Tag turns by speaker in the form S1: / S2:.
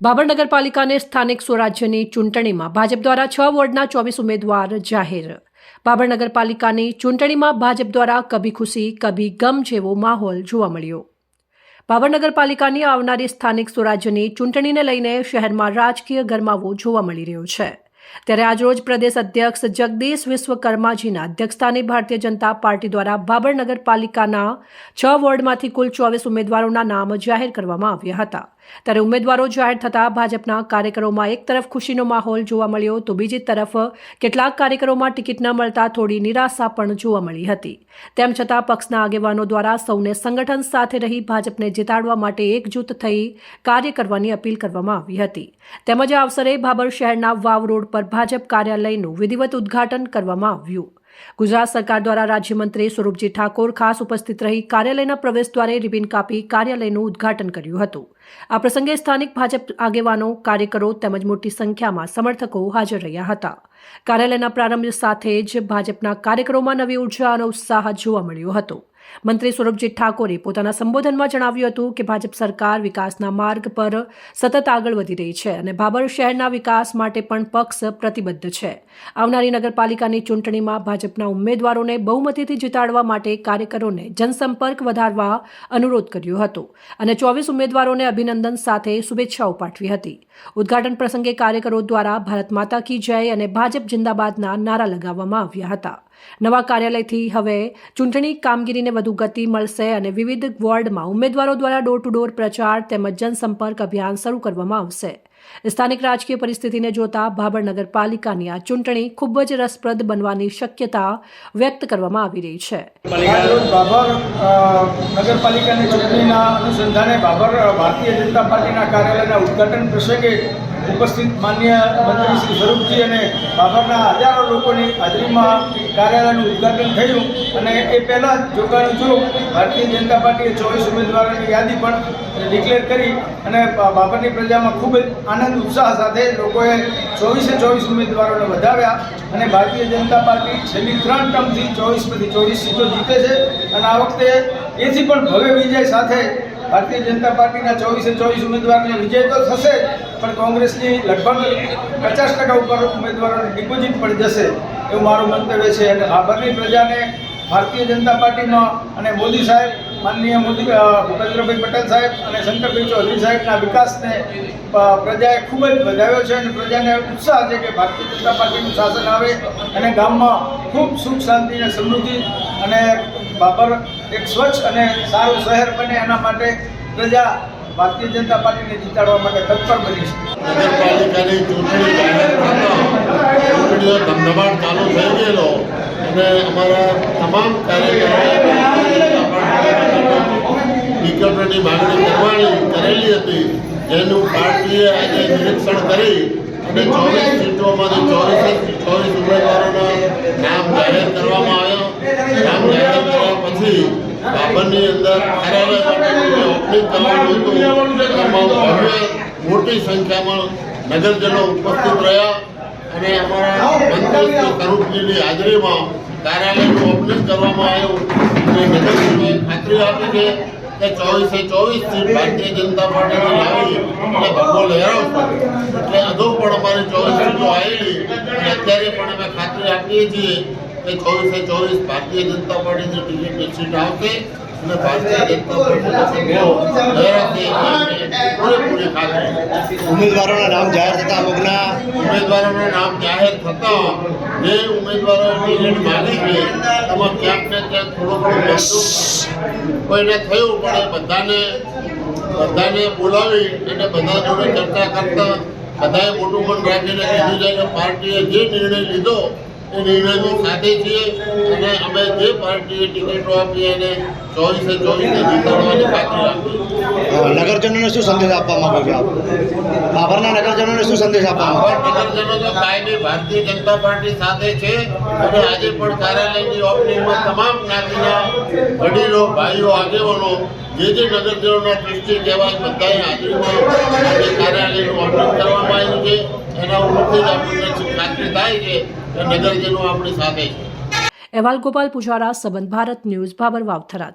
S1: બાબર નગરપાલિકાને સ્થાનિક સ્વરાજ્યની ચૂંટણીમાં ભાજપ દ્વારા 6 વોર્ડના 24 ઉમેદવાર જાહેર. બાબર નગરપાલિકાની ચૂંટણીમાં ભાજપ દ્વારા કભી ખુશી કભી ગમ જેવો માહોલ જોવા મળ્યો. બાબર નગરપાલિકાની આવનારી સ્થાનિક સ્વરાજ્યની ચૂંટણીને લઈને શહેરમાં રાજકીય ગરમાવો જોવા મળી રહ્યો છે. ત્યારે આજરોજ પ્રદેશ અધ્યક્ષ જગદીશ વિશ્વકર્માજીના અધ્યક્ષસ્થાને ભારતીય જનતા પાર્ટી દ્વારા બાબર નગરપાલિકાના 6 વોર્ડમાંથી કુલ 24 ઉમેદવારોના નામ જાહેર કરવામાં આવ્યા હતા. ત્યારે ઉમેદવારો જાહેર થતાં ભાજપના કાર્યકરોમાં એક તરફ ખુશીનો માહોલ જોવા મળ્યો તો બીજી તરફ કેટલાક કાર્યકરોમાં ટિકિટ ન મળતા થોડી નિરાશા પણ જોવા મળી હતી. તેમ છતાં પક્ષના આગેવાનો દ્વારા સૌને સંગઠન સાથે રહી ભાજપને જીતાડવા માટે એકજૂથ થઈ કાર્ય કરવાની અપીલ કરવામાં આવી હતી. તેમજ આ અવસરે બાબર શહેરના વાવ રોડ પર ભાજપ કાર્યાલયનું વિધિવત ઉદ્ઘાટન કરવામાં આવ્યું. ગુજરાત સરકાર દ્વારા રાજ્યમંત્રી સ્વરૂપજી ઠાકોર ખાસ ઉપસ્થિત રહી કાર્યાલયના પ્રવેશદ્વારે રિબિન કાપી કાર્યાલયનું ઉદ્ઘાટન કર્યું હતું. આ પ્રસંગે સ્થાનિક ભાજપ આગેવાનો, કાર્યકરો તેમજ મોટી સંખ્યામાં સમર્થકો હાજર રહ્યા હતા. કાર્યાલયના પ્રારંભ સાથે જ ભાજપના કાર્યકરોમાં નવી ઉર્જા અને ઉત્સાહ જોવા મળ્યો હતો. મંત્રી સ્વરૂપજી ઠાકોરે પોતાના સંબોધનમાં જણાવ્યું હતું કે ભાજપ સરકાર વિકાસના માર્ગ પર સતત આગળ વધી રહી છે અને બાબર શહેરના વિકાસ માટે પણ પક્ષ પ્રતિબદ્ધ છે. આવનારી નગરપાલિકાની ચૂંટણીમાં ભાજપના ઉમેદવારોને બહુમતીથી જીતાડવા માટે કાર્યકરોને જનસંપર્ક વધારવા અનુરોધ કર્યો હતો અને 24 ઉમેદવારોને અભિનંદન સાથે શુભેચ્છાઓ પાઠવી હતી. ઉદ્ઘાટન પ્રસંગે કાર્યકરો દ્વારા ભારત માતા કી જય અને ભાજપ જિંદાબાદના નારા લગાવવામાં આવ્યા હતા. નવા કાર્યાલયથી હવે ચૂંટણી કામગીરીને વધુ ગતિ મળશે અને વિવિધ વોર્ડમાં ઉમેદવારો દ્વારા ડોર ટુ ડોર પ્રચાર તેમજ જનસંપર્ક અભિયાન શરૂ કરવામાં આવશે. સ્થાનિક રાજકીય પરિસ્થિતિને જોતા બાબર નગરપાલિકાની આ ચૂંટણી ખૂબ જ રસપ્રદ બનવાની શક્યતા વ્યક્ત કરવામાં આવી રહી છે.
S2: બાબર નગરપાલિકાની ચૂંટણીના અનુસંધાને બાબર ભારતીય જનતા પાર્ટીના કાર્યાલયના ઉદ્ઘાટન પ્રસંગે ઉપસ્થિત માન્ય મંત્રી શ્રી સ્વરૂપજી અને બાબરના હજારો લોકોની હાજરીમાં કાર્યાલયનું ઉદ્ઘાટન થયું અને એ પહેલાં જ જોગાણું જો ભારતીય જનતા પાર્ટીએ 24 ઉમેદવારોની યાદી પણ ડિક્લેર કરી અને બાબરની પ્રજામાં ખૂબ જ આનંદ ઉત્સાહ સાથે લોકોએ 24 ઉમેદવારોને વધાવ્યા અને ભારતીય જનતા પાર્ટી છેલ્લી 3 ટર્મથી 24માંથી 24 સીટો જીતે છે અને આ વખતે એથી પણ ભવ્ય વિજય સાથે ભારતીય જનતા પાર્ટીના 24 ઉમેદવારને વિજય તો થશે પણ કોંગ્રેસની લગભગ 50% ઉપર ઉમેદવારોની ડિપોઝિટ પણ જશે એવું મારું મંતવ્ય છે. અને બાબરની પ્રજાને ભારતીય જનતા પાર્ટીમાં અને મોદી સાહેબ, માનનીય મોદી ભૂપેન્દ્રભાઈ પટેલ સાહેબ અને શંકરભાઈ ચૌધરી સાહેબના વિકાસને પ્રજાએ ખૂબ જ વધાવ્યો છે અને પ્રજાને ઉત્સાહ છે કે ભારતીય જનતા પાર્ટીનું શાસન આવે અને ગામમાં ખૂબ સુખ શાંતિ અને સમૃદ્ધિ અને બાબર એક સ્વચ્છ અને સારું શહેર બને એના માટે પ્રજા ભારતીય જનતા પાર્ટીને જીતાડવા માટે તત્પર બની છે.
S3: નગરપાલિકાની ચૂંટણી જાહેર થતાં ચૂંટણીનો ધમધમાટ ચાલુ થઈ ગયેલો અને અમારા તમામ કાર્યકરોએ ટિકિટોની માગણી કરેલી હતી જેનું પાર્ટીએ આજે નિરીક્ષણ કરી અને 24 સીટોમાંથી 24 ઉમેદવારોના નામ જાહેર કરવામાં આવ્યા. નામ જાહેર કર્યા પછી બાબરની અંદર કાર્યાલય માટેનું ઓપનિંગ કરવાનું હતું એમાં ભવ્ય મોટી સંખ્યામાં નગરજનો ઉપસ્થિત રહ્યા અને અમારા મંત્રી સ્વરૂપજીની હાજરીમાં કાર્યાલયનું ઓપનિંગ કરવામાં આવ્યું અને નગરજનોએ ખાતરી આપી છે કે 24 સીટ ભારતીય જનતા પાર્ટીને લાવી અને ભગવો લહેરાવશે. એટલે અગાઉ પણ અમારી 24 સીટો આવેલી અને અત્યારે પણ અમે ખાતરી આપીએ છીએ કે 24 ભારતીય જનતા પાર્ટીની ટિકિટની સીટ આવશે અને ભારતીય જનતા પાર્ટીનો પૂરેપૂરી ખાતરી.
S4: ઉમેદવારોના નામ જાહેર થતા
S3: ઉમેદવારોના નામ જાહેર થતા જે ઉમેદવારોએ ટિકિટ માગી છે એમાં ક્યાંક ને ક્યાંક થોડું કોઈને થયું પણ બધાને બોલાવી અને બધા જોડે ચર્ચા કરતા બધાએ મોટું મન રાખીને કીધું છે કે પાર્ટીએ જે નિર્ણય લીધો એ નિર્ણયની સાથે છીએ અને અમે જે પાર્ટીએ ટિકિટો આપી એને 24 જીતાડવાની ખાતરી આપી.
S4: નગરજનોને શું સંદેશ આપવા માંગો છો આપ? બાબરના નગરજનોને શું સંદેશ આપવા માંગો?
S3: નગરજનો તો કાયમી ભારતીય જનતા પાર્ટી સાથે છે અને આજે પણ કાર્યાલયની ઓપનિંગમાં તમામ જ્ઞાતિના વડીલો, ભાઈઓ, આગેવાનો જે નગરજનોના ટ્રસ્ટી કહેવાય બધાએ હાજરીમાં આજે કાર્યાલયનું ઓપનિંગ કરવામાં આવ્યું છે. એના ઉપરથી જ આપણને ખાતરી થાય છે કે નગરજનો આપણી સાથે છે.
S1: અહેવાલ ગોપાલ પુજારા, સંબંધ ભારત ન્યૂઝ, બાબર વાવથરા.